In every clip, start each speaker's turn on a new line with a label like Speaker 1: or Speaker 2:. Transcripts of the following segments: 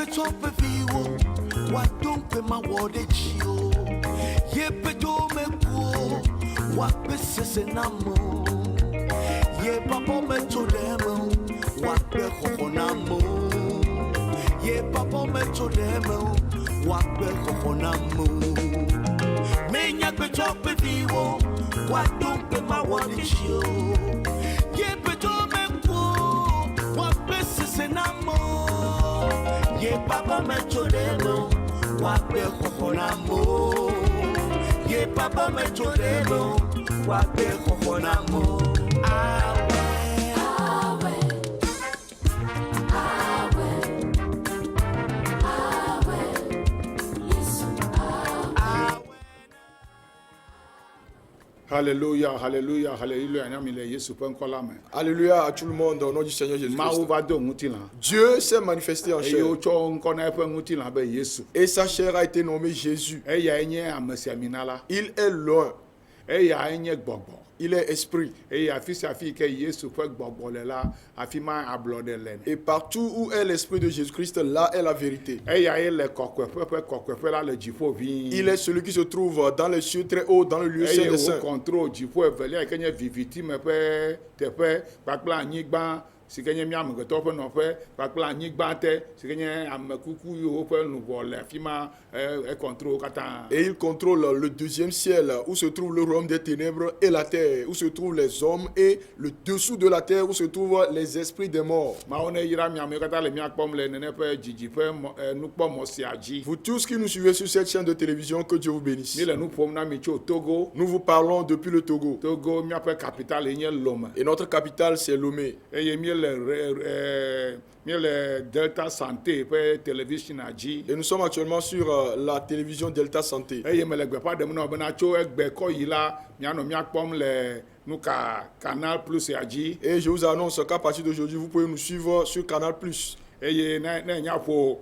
Speaker 1: Tope vivo, watompe mawode chio. Yepe dome kuo, wape sese namo. Yepa pome todemo, wape koko namo. Yepa pome todemo, wape koko namo. Menya pe tope vivo, watompe mawode chio. Yepe dome kuo, wape sese namo. Ye papa me chodemo, wape kokonamo. Ye papa me chodemo, wape kokonamo. Awe, awe, awe, awe, yes, awe.
Speaker 2: Alléluia, alléluia, alléluia.
Speaker 3: Alléluia à tout le monde au nom du Seigneur Jésus-Christ. Dieu s'est manifesté en chair. Et sa chair a été nommée Jésus. Il est loin. Il est esprit. Et partout où est l'esprit de Jésus-Christ, là est la vérité. Il est celui qui se trouve dans les cieux très haut, dans le lieu saint des saints.
Speaker 2: Si kenye mi amegeto ƒe nɔƒe kpakple anyigba te si kenye amekuku yiwo ƒe luʋɔ le afi ma contrôle katã.
Speaker 3: Et il contrôle le deuxième ciel où se trouve le royaume des ténèbres et la terre où se trouvent les hommes et le dessous de la terre où se trouvent les esprits des morts.
Speaker 2: Mawo ne yra mi ame katã le mia kpɔm le nene ƒe dzidzi ƒe nukpɔmɔ sia dzi.
Speaker 3: Vous tous qui nous suivez sur cette chaîne de télévision, que Dieu vous bénisse.
Speaker 2: Mi le nu ƒom na mi tso Togo.
Speaker 3: Nous vous parlons depuis le Togo.
Speaker 2: Togo miaƒe capitale nye Lomé.
Speaker 3: Et notre capitale c'est Lomé.
Speaker 2: Eye mi le Delta Santé ƒe télévision dzi.
Speaker 3: Et nous sommes actuellement sur la télévision Delta Santé.
Speaker 2: Eye me le gbeƒã ɖem na wo bena tso egbe kɔ yi la mianɔ mia kpɔm le nuka Canal Plus ya dzi.
Speaker 3: Et je vous annonce qu'à partir d'aujourd'hui vous pouvez nous suivre sur Canal Plus.
Speaker 2: Eye ne nya ƒo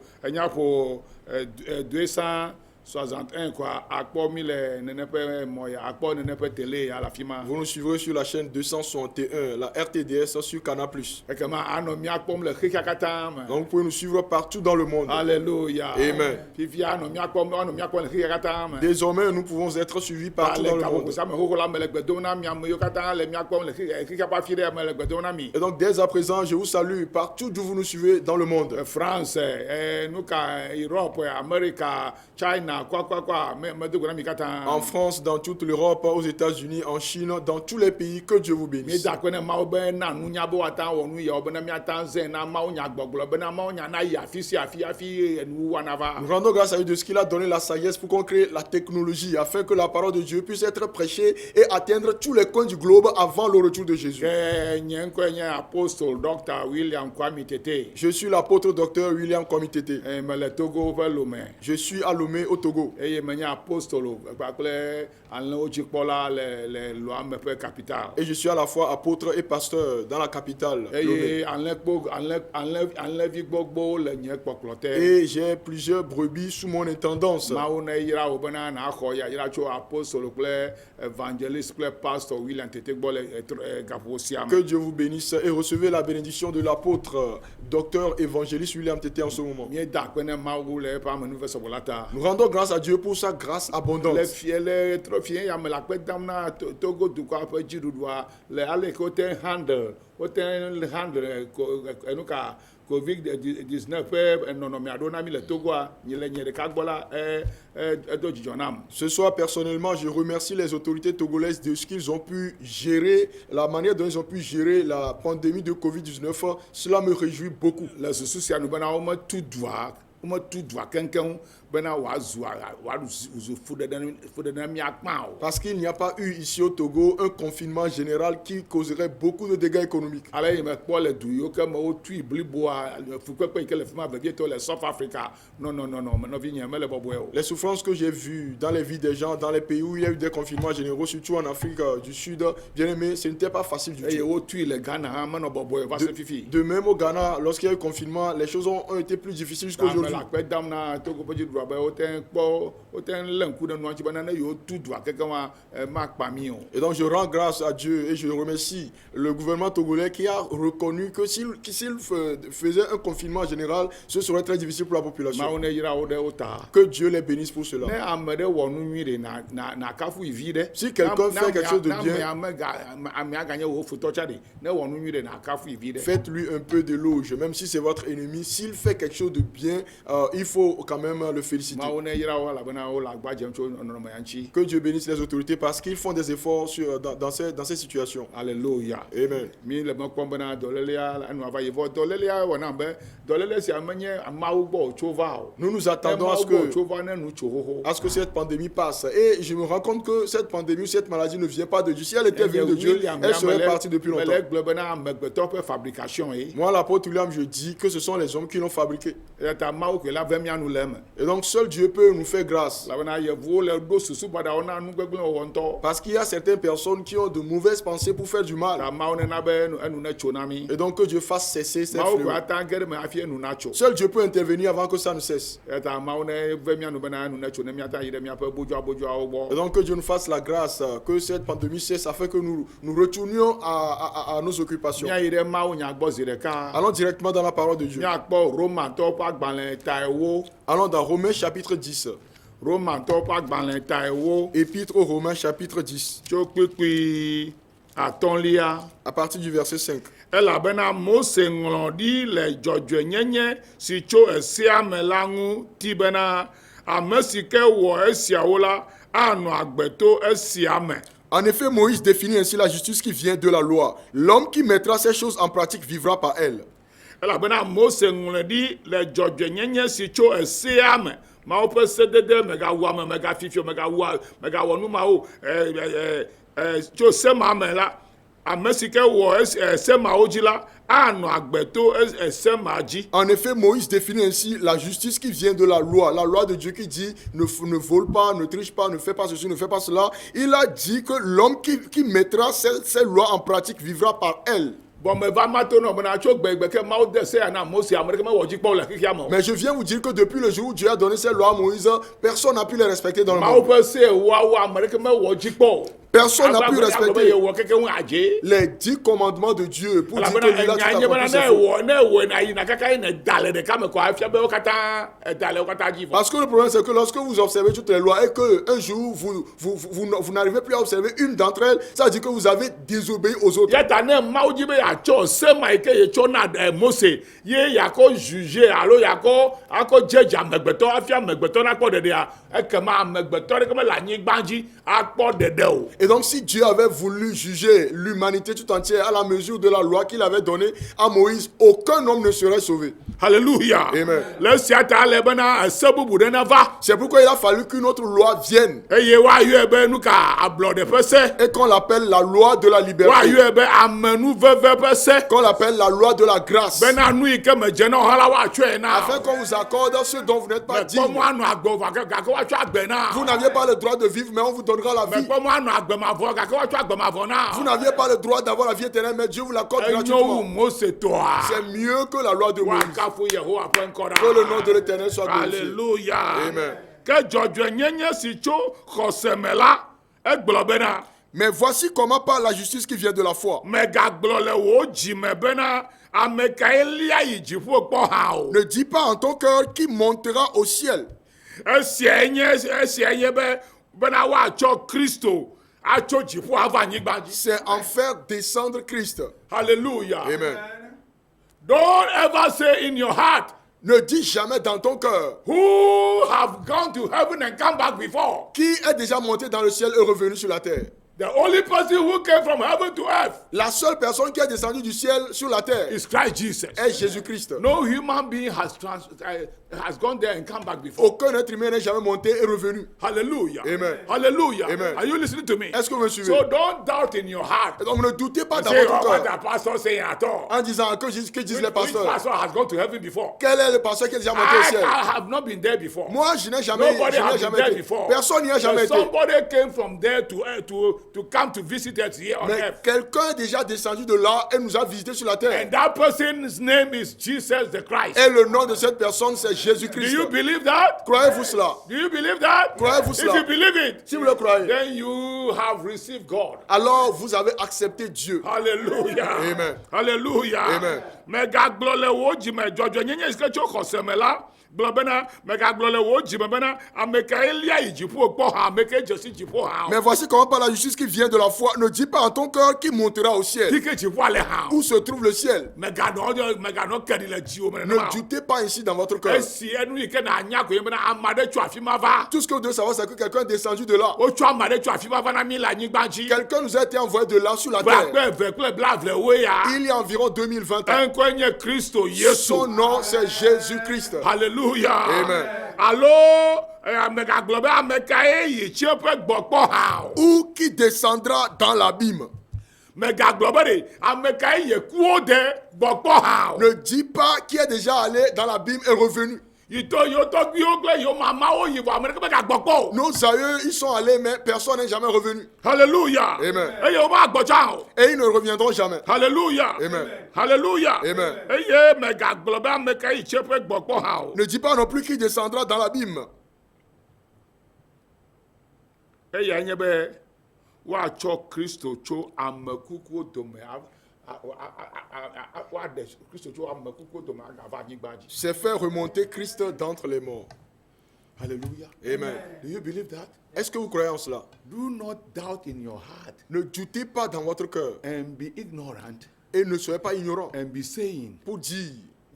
Speaker 2: 261 quoi akpɔ mi le nene ƒe mɔ ya akpɔ nene ƒe télé ya la fi ma.
Speaker 3: Vous nous suivrez sur la chaîne 261, la RTDS sur Canal Plus.
Speaker 2: Ekema anɔ mia kpɔm le xexea katã me.
Speaker 3: Donc vous pouvez nous suivre partout dans le monde.
Speaker 2: Alléluia.
Speaker 3: Amen.
Speaker 2: Fifia anɔ mia kpɔm le xexea katã me.
Speaker 3: Désormais nous pouvons être suivis partout dans le monde.
Speaker 2: Sa me xoxo la me le gbe dom na mi ame yiwo katã le mia kpɔm le xexea ƒe afi ɖe me le gbe dom na mi.
Speaker 3: Et donc dès à présent je vous salue partout d'où vous nous suivez dans le monde.
Speaker 2: France, nuka Europe, Amérique, China.
Speaker 3: En France, dans toute l'Europe, aux États-Unis, en Chine, dans tous les pays, que Dieu vous bénisse. Nous rendons grâce à Dieu de ce qu'il a donné la sagesse pour qu'on crée la technologie afin que la parole de Dieu puisse être prêchée et atteindre tous les coins du globe avant le retour de Jésus. Je suis l'apôtre docteur William Komitete. Je suis à Lomé au Togo. Et je suis à la fois apôtre et pasteur dans la capitale. Et j'ai plusieurs brebis sous mon intendance. Que Dieu vous bénisse et recevez la bénédiction de l'apôtre docteur évangéliste William Tété en ce moment. Nous rendons grâce à Dieu pour sa grâce abondante. Ce soir, personnellement, je remercie les autorités togolaises de ce qu'ils ont pu gérer, la manière dont ils ont pu gérer la pandémie de Covid-19. Cela me réjouit beaucoup. Parce qu'il n'y a pas eu ici au Togo un confinement général qui causerait beaucoup de dégâts économiques. Les souffrances que j'ai vues dans les vies des gens, dans les pays où il y a eu des confinements généraux, surtout en Afrique du Sud, bien aimé, ce n'était pas facile du tout. De même au Ghana, lorsqu'il y a eu confinement, les choses ont été plus difficiles jusqu'à aujourd'hui.
Speaker 2: be wote kpɔ wote lé ŋku ɖe nua ŋuti bena ne yewo tu dua keke ma makpa mi o.
Speaker 3: Et donc je rends grâce à Dieu et je remercie le gouvernement togolais qui a reconnu que s'il faisait un confinement général, ce serait très difficile pour la population.
Speaker 2: Mawu ne yra wo ɖe wo ta.
Speaker 3: Que Dieu les bénisse pour
Speaker 2: Ne
Speaker 3: cela.
Speaker 2: ame ɖe wɔ nu nyui ɖe na kafu vi ɖe.
Speaker 3: Si quelqu'un fait quelque chose de bien,
Speaker 2: amea ganye wo futɔ tsa ɖe. Ne wɔ nu nyui ɖe na kafu vi ɖe.
Speaker 3: faites-lui un peu d'éloge, même si c'est votre ennemi. S'il fait quelque chose de bien, il faut quand même le féliciter.
Speaker 2: Mawu ne yra wo elabena wo le agba dzem tso nɔnɔme ya ŋuti.
Speaker 3: Que Dieu bénisse les autorités parce qu'ils font des efforts dans ces situations.
Speaker 2: Alléluia.
Speaker 3: Amen.
Speaker 2: Mi le me kpɔm bena dɔlélia enu ava yi vɔ dɔlélia wɔna be dɔlélia sia menye Mawu gbɔ wòtso va o.
Speaker 3: Nous nous attendons à
Speaker 2: Mawu
Speaker 3: ce
Speaker 2: gbɔ
Speaker 3: que
Speaker 2: wòtso va ne nu tso xoxo.
Speaker 3: cette pandémie passe. Et je me rends compte que cette pandémie, cette maladie ne vient pas de Dieu. Si elle était venue de Dieu, elle serait partie depuis longtemps.
Speaker 2: Le gblɔ bena amegbetɔ ƒe fabrication ye.
Speaker 3: Moi, l'apôtre William, je dis que ce sont les hommes qui l'ont fabriqué.
Speaker 2: Eta Mawu ke la ve mia nu le eme.
Speaker 3: Et donc, seul Dieu peut nous faire grâce.
Speaker 2: Elabena yevuwo le ɖo susu badawo na nu gbegblẽ wɔwɔ ŋutɔ.
Speaker 3: Parce qu'il y a certaines personnes qui ont de mauvaises pensées pour faire du mal.
Speaker 2: Ta Mawu nena be enu ne tso na mi.
Speaker 3: Et donc, que Dieu fasse cesser ces
Speaker 2: Mawu ko
Speaker 3: fléaux.
Speaker 2: ata ge ɖe me hafi enu na tso.
Speaker 3: Seul Dieu peut intervenir avant que ça ne cesse.
Speaker 2: Eta Mawu ne ve mia nu bena enu ne tso ne miata yi ɖe miaƒe bodzoawo gbɔ.
Speaker 3: Et donc, que Dieu nous fasse la grâce, que cette pandémie cesse afin que nous retournions à nos occupations.
Speaker 2: Mia yi ɖe Mawu nya gbɔ zi ɖeka.
Speaker 3: Allons directement dans la parole de Dieu.
Speaker 2: Miakpɔ Romantɔwo ƒe agbalẽ ta ewo.
Speaker 3: Allons dans Romains chapitre 10.
Speaker 2: Romantɔwo ƒe agbalẽ ta ewo.
Speaker 3: Épître aux Romains chapitre 10.
Speaker 2: Tso kpikpi atɔ̃lia.
Speaker 3: À partir du verset 5.
Speaker 2: Elabena Mose ŋlɔ ɖi le dzɔdzɔenyenye si tso esea me la ŋuti bena ame si ke wɔ esiawo la anɔ agbe to esia me.
Speaker 3: En effet, Moïse définit ainsi la justice qui vient de la loi. L'homme qui mettra ces choses en pratique vivra par elle.
Speaker 2: Elabena Mose ŋlɔ ɖi le dzɔdzɔenyenye si tso esea me. Mawu ƒe sedede megawɔ ame megafifio megawɔ nu mawo tso se ma me la ame si ke wɔ se mawo dzi la anɔ agbe to se ma dzi.
Speaker 3: En effet, Moïse définit ainsi la justice qui vient de la loi de Dieu qui dit ne vole pas, ne triche pas, ne fais pas ceci, ne fais pas cela. Il a dit que l'homme qui mettra ces lois en pratique vivra par elle.
Speaker 2: Bon, mais va maintenant,
Speaker 3: Mais je viens vous dire que depuis le jour où Dieu a donné ces lois à Moïse, personne n'a pu les respecter dans le monde. Personne n'a pu respecter les 10 commandements de Dieu pour dire que lui a tout accompli. Parce que le problème c'est que lorsque vous observez toutes les lois et qu'un jour vous n'arrivez plus à observer une d'entre elles, ça veut dire que vous avez désobéi aux autres. Et donc si Dieu avait voulu juger l'humanité tout entière à la mesure de la loi qu'il avait donnée à Moïse, aucun homme ne serait sauvé.
Speaker 2: Alléluia.
Speaker 3: Amen. C'est pourquoi il a fallu qu'une autre loi vienne. Et qu'on l'appelle la loi de la liberté. Qu'on l'appelle la loi de la grâce. Afin qu'on vous accorde ce dont vous n'êtes pas digne. Vous n'aviez pas le droit de vivre, mais on vous donnera la vie. Vous n'aviez pas le droit d'avoir la vie éternelle, mais Dieu vous l'accorde gratuitement. C'est mieux que la loi de Moïse. Que le nom de l'Éternel soit glorifié.
Speaker 2: Alléluia.
Speaker 3: Amen. Mais voici comment parle la justice qui vient de la foi. Ne dis pas en ton cœur qui montera au ciel. C'est en faire descendre Christ.
Speaker 2: Alléluia.
Speaker 3: Amen.
Speaker 2: Don't ever say in your heart,
Speaker 3: Ne dis jamais dans ton cœur,
Speaker 2: who have gone to heaven and come back before.
Speaker 3: qui est déjà monté dans le ciel et revenu sur la terre.
Speaker 2: The only person who came from heaven to earth
Speaker 3: La seule personne qui est descendue du ciel sur la terre
Speaker 2: is Christ Jesus.
Speaker 3: est Jésus-Christ.
Speaker 2: No human being has gone there and come back before.
Speaker 3: Aucun être humain n'est jamais monté et revenu.
Speaker 2: Hallelujah.
Speaker 3: Amen.
Speaker 2: Hallelujah.
Speaker 3: Amen.
Speaker 2: Are you listening to me?
Speaker 3: Est-ce que vous me suivez?
Speaker 2: So don't doubt in your heart.
Speaker 3: Donc ne doutez pas dans
Speaker 2: Say,
Speaker 3: votre
Speaker 2: oh, what
Speaker 3: cœur
Speaker 2: the pastor saying at all.
Speaker 3: en disant que disent les
Speaker 2: Which
Speaker 3: pasteurs.
Speaker 2: pastor has gone to heaven before?
Speaker 3: Quel est le pasteur qui est déjà monté au ciel?
Speaker 2: I have not been there before.
Speaker 3: Moi, je n'ai jamais,
Speaker 2: Nobody has been there
Speaker 3: été.
Speaker 2: before.
Speaker 3: Personne n'y a jamais
Speaker 2: But
Speaker 3: été.
Speaker 2: somebody came from there to to come to visit us here on
Speaker 3: Mais
Speaker 2: earth.
Speaker 3: quelqu'un est déjà descendu de là et nous a visités sur la terre.
Speaker 2: And that person's name is Jesus the Christ.
Speaker 3: Et le nom de cette personne, c'est
Speaker 2: Do
Speaker 3: Jésus-Christ.
Speaker 2: you believe that?
Speaker 3: Croyez-vous cela?
Speaker 2: Do you believe that?
Speaker 3: Croyez-vous
Speaker 2: If
Speaker 3: cela?
Speaker 2: you believe it,
Speaker 3: Si vous le croyez,
Speaker 2: then you have received God.
Speaker 3: alors vous avez accepté Dieu.
Speaker 2: Hallelujah.
Speaker 3: Amen.
Speaker 2: Hallelujah.
Speaker 3: Amen.
Speaker 2: Megagblɔ le wo dzime dzɔdzɔ nyenye sike tso xɔseme la gblɔ bena megagblɔ le wo dzime bena ame kae lia yi dziƒo kpɔ ha ame kae dze si dziƒo ha
Speaker 3: Mais
Speaker 2: o.
Speaker 3: voici comment par la justice qui vient de la foi, ne dis pas en ton cœur qui montera au ciel.
Speaker 2: Tike dziƒoa le ha o.
Speaker 3: Où se trouve le ciel?
Speaker 2: Meganɔ ke ɖi le dziwo me
Speaker 3: Ne
Speaker 2: nenema o.
Speaker 3: doutez pas ici dans votre cœur.
Speaker 2: Esi enu yi ke na anya ko ye bena ame aɖe tso afi ma va.
Speaker 3: Tout ce que vous devez savoir, c'est que quelqu'un est descendu de là.
Speaker 2: Wotsɔ ame aɖe tso afi ma va na mi le anyigba dzi.
Speaker 3: Quelqu'un nous a été envoyé de là sur la terre.
Speaker 2: Blakpe eve kple blavewo ya.
Speaker 3: Il y a environ 2020 ans.
Speaker 2: Eŋkɔe nye Kristo Yesu.
Speaker 3: Son nom, c'est Jésus-Christ.
Speaker 2: Hallelujah.
Speaker 3: Amen.
Speaker 2: Alo megagblɔ be ame kae yi tsiẽƒe gbɔkpɔ hã o.
Speaker 3: Ou qui descendra dans l'abîme.
Speaker 2: Megagblɔ be ɖe ame kae yi kuwo de gbɔkpɔ hã o.
Speaker 3: Ne dis pas qui est déjà allé dans l'abîme et revenu.
Speaker 2: Yitɔ yiwo tɔgbuiwo kple yiwo mamawo yi vɔ ame ɖeke megagbɔkpɔ o.
Speaker 3: Nos aïeux, ils sont allés, mais personne n'est jamais revenu.
Speaker 2: Hallelujah.
Speaker 3: Amen.
Speaker 2: Eye wo magbɔ tsã o.
Speaker 3: Et ils ne reviendront jamais.
Speaker 2: Hallelujah.
Speaker 3: Amen.
Speaker 2: Hallelujah.
Speaker 3: Amen.
Speaker 2: Eye megagblɔ be ame kae yi tsiẽƒe gbɔkpɔ hã o.
Speaker 3: Ne dis pas non plus qui descendra dans l'abîme.
Speaker 2: Eya nye be woatsɔ Kristo tso ame kukuwo dome woaɖe Kristo tso ame kukuwo dome agava anyigba dzi.
Speaker 3: C'est faire remonter Christ d'entre les morts.
Speaker 2: Hallelujah.
Speaker 3: Amen.
Speaker 2: Do you believe that?
Speaker 3: Est-ce que vous croyez en cela?
Speaker 2: Do not doubt in your heart
Speaker 3: Ne doutez pas dans votre cœur
Speaker 2: and be ignorant
Speaker 3: et ne soyez pas ignorants
Speaker 2: and be saying,
Speaker 3: pour dire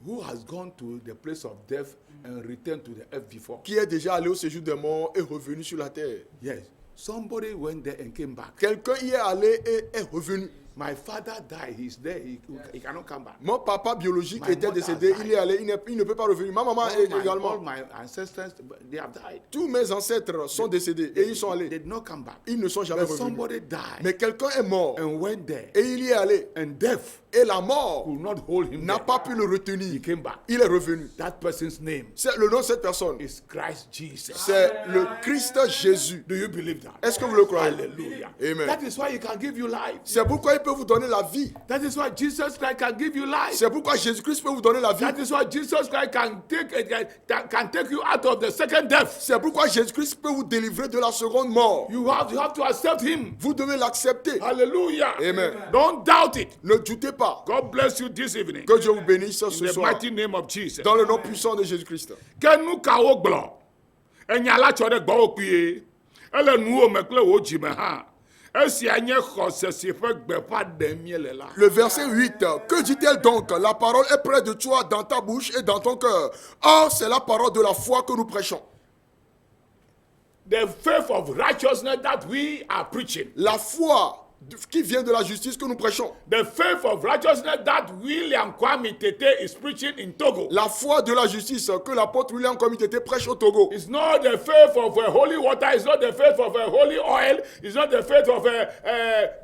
Speaker 2: who has gone to the place of death and returned to the earth before?
Speaker 3: qui est déjà allé au séjour des morts et revenu sur la terre.
Speaker 2: Yes. Somebody went there and came back.
Speaker 3: Quelqu'un y est allé et est revenu.
Speaker 2: My father died. He's there. He cannot come back.
Speaker 3: Mon papa biologique
Speaker 2: My
Speaker 3: était
Speaker 2: mother
Speaker 3: décédé,
Speaker 2: died.
Speaker 3: il est allé, il ne peut pas revenir. Ma maman est
Speaker 2: All
Speaker 3: également.
Speaker 2: my ancestors, they have died.
Speaker 3: Tous mes ancêtres sont décédés et ils sont
Speaker 2: They
Speaker 3: allés.
Speaker 2: did not come back.
Speaker 3: Ils ne sont jamais
Speaker 2: But
Speaker 3: revenus.
Speaker 2: somebody died
Speaker 3: Mais quelqu'un est mort
Speaker 2: and went there.
Speaker 3: et il y est allé.
Speaker 2: And death
Speaker 3: Et la mort
Speaker 2: could not hold him
Speaker 3: n'a
Speaker 2: there.
Speaker 3: pas pu le
Speaker 2: He
Speaker 3: retenir.
Speaker 2: came back.
Speaker 3: Il est revenu.
Speaker 2: That person's name
Speaker 3: C'est le nom de cette personne.
Speaker 2: is Christ Jesus.
Speaker 3: C'est le Christ Jésus.
Speaker 2: Do you believe that?
Speaker 3: Est-ce que vous le croyez?
Speaker 2: Hallelujah.
Speaker 3: Amen.
Speaker 2: That is why he can give you life.
Speaker 3: C'est pourquoi il peut vous donner la vie.
Speaker 2: That is why Jesus Christ can give you life.
Speaker 3: C'est pourquoi Jésus-Christ peut vous donner la vie.
Speaker 2: That is why Jesus Christ can take you out of the second death.
Speaker 3: C'est pourquoi Jésus-Christ peut vous délivrer de la seconde mort.
Speaker 2: You have to accept him.
Speaker 3: Vous devez l'accepter.
Speaker 2: Hallelujah.
Speaker 3: Amen.
Speaker 2: Don't doubt it.
Speaker 3: Ne doutez pas.
Speaker 2: God bless you this evening.
Speaker 3: Que Dieu vous bénisse ce
Speaker 2: In the
Speaker 3: soir.
Speaker 2: mighty name of Jesus.
Speaker 3: Dans le nom puissant de Jésus-Christ.
Speaker 2: Ke nu kawo gblɔ enya la tsɔ ɖe gbɔwò kpuie ele nuwo me kple wò dzime hã esia nye xɔse si ƒe gbeƒã ɖem miele la.
Speaker 3: Le verset 8. Que dit-elle donc? La parole est près de toi, dans ta bouche et dans ton cœur. Or, c'est la parole de la foi que nous prêchons.
Speaker 2: The faith of righteousness that we are preaching.
Speaker 3: La foi qui vient de la justice que nous prêchons.
Speaker 2: The faith of righteousness that William Kwame Tete is preaching in Togo.
Speaker 3: La foi de la justice que l'apôtre William Kwame Tete prêche au Togo.
Speaker 2: It's not the faith of holy water. It's not the faith of holy oil. It's not the faith of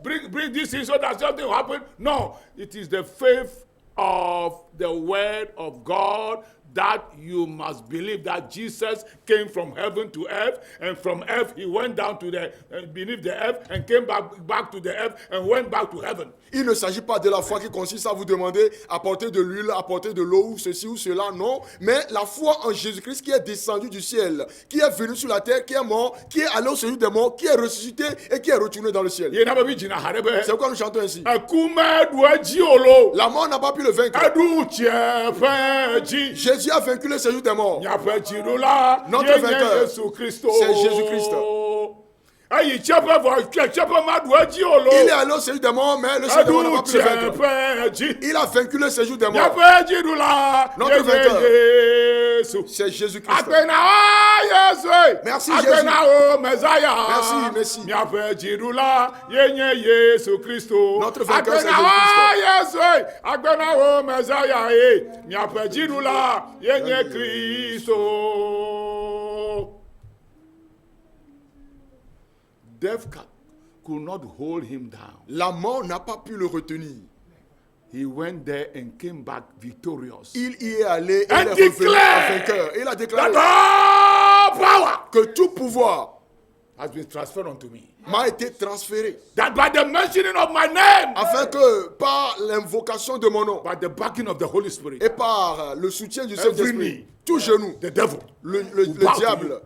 Speaker 2: bring this in so that something will happen. No, it is the faith of the word of God, that you must believe that Jesus came from heaven to earth, and from earth he went down to the beneath the earth and came back to the earth and went back to heaven.
Speaker 3: Il ne s'agit pas de la foi qui consiste à vous demander apporter de l'huile, apporter de l'eau ou ceci ou cela, non. Mais la foi en Jésus-Christ qui est descendu du ciel, qui est venu sur la terre, qui est mort, qui est allé au séjour des morts, qui est ressuscité et qui est retourné dans le ciel. C'est pourquoi nous chantons ainsi. La mort n'a pas pu le vaincre. Jésus a vaincu le séjour des morts. Notre vainqueur, c'est Jésus-Christ. Il est allé au séjour des morts, mais le séjour des morts n'a pas pu le vaincre. Il a vaincu le séjour des morts. Notre vainqueur, c'est Jésus-Christ. Merci Jésus. Merci. Notre vainqueur, c'est
Speaker 2: Jésus-Christ. Death could not hold him down.
Speaker 3: La mort n'a pas pu le retenir.
Speaker 2: He went there and came back victorious.
Speaker 3: Il y est allé et
Speaker 2: And
Speaker 3: il est revenu en vainqueur. Il a déclaré
Speaker 2: that all power
Speaker 3: que tout pouvoir
Speaker 2: has been transferred unto me.
Speaker 3: m'a été transféré.
Speaker 2: That by the mentioning of my name,
Speaker 3: Afin que par l'invocation de mon nom
Speaker 2: by the backing of the Holy Spirit,
Speaker 3: et par le soutien du
Speaker 2: Every
Speaker 3: Saint-Esprit,
Speaker 2: knee.
Speaker 3: tout genou,
Speaker 2: the devil,
Speaker 3: le
Speaker 2: bow to
Speaker 3: diable